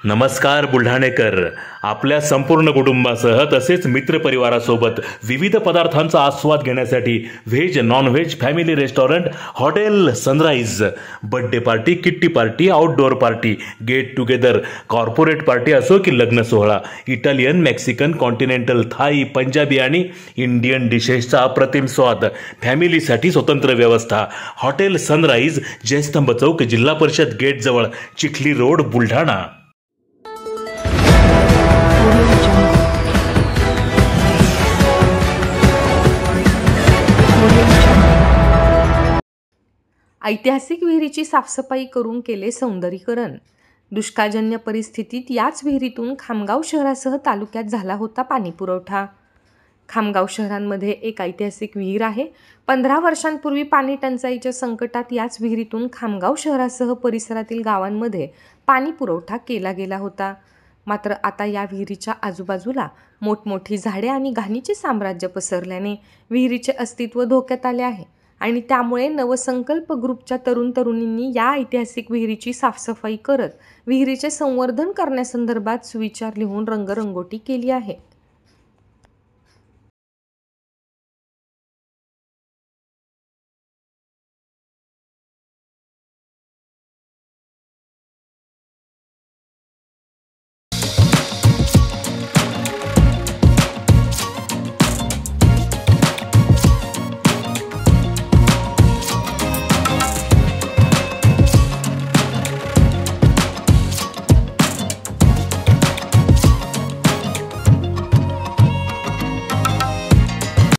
नमस्कार बुलढाणेकर. आपल्या संपूर्ण कुटुंबासह तसेच मित्रपरिवारासोबत विविध पदार्थांचा आस्वाद घेण्यासाठी veg non veg family restaurant hotel Sunrise. Birthday party, kitty party, outdoor party, get together, corporate party असो की लग्न सोहळा, Italian, Mexican, continental, Thai, Punjabi आणि इंडियन डिशेसचा अप्रतिम स्वाद. फॅमिलीसाठी स्वतंत्र व्यवस्था. हॉटेल सनराइज, जयस्तंभ चौक, जिल्हा परिषद गेट जवळ, चिखली रोड, बुलढाणा. ऐतिहासिक विहिरीची साफसफाई करून केले सौंदर्यीकरण. दुष्काळजन्य परिस्थितीत याच विहिरीतून खामगाव शहरासह तालुक्यात झाला होता पाणीपुरवठा. खामगाव शहरांमध्ये एक ऐतिहासिक विहीर आहे. 15 वर्षांपूर्वी पाणी टंचाईच्या संकटात याच विहिरीतून खामगाव शहरासह परिसरातील गावांमध्ये पाणीपुरवठा केला गेला होता. मात्र आता या विहिरीच्या आजूबाजूला मोठमोठी झाडे आणि घाणीचे साम्राज्य पसरल्याने विहिरीचे अस्तित्व धोक्यात आले आहे आणि त्यामुळे नवसंकल्प ग्रुपच्या तरुण-तरुणींनी या ऐतिहासिक विहिरीची साफसफाई करत विहिरीचे संवर्धन करण्यासंदर्भात सुविचार लिहून रंगरंगोटी केली आहे.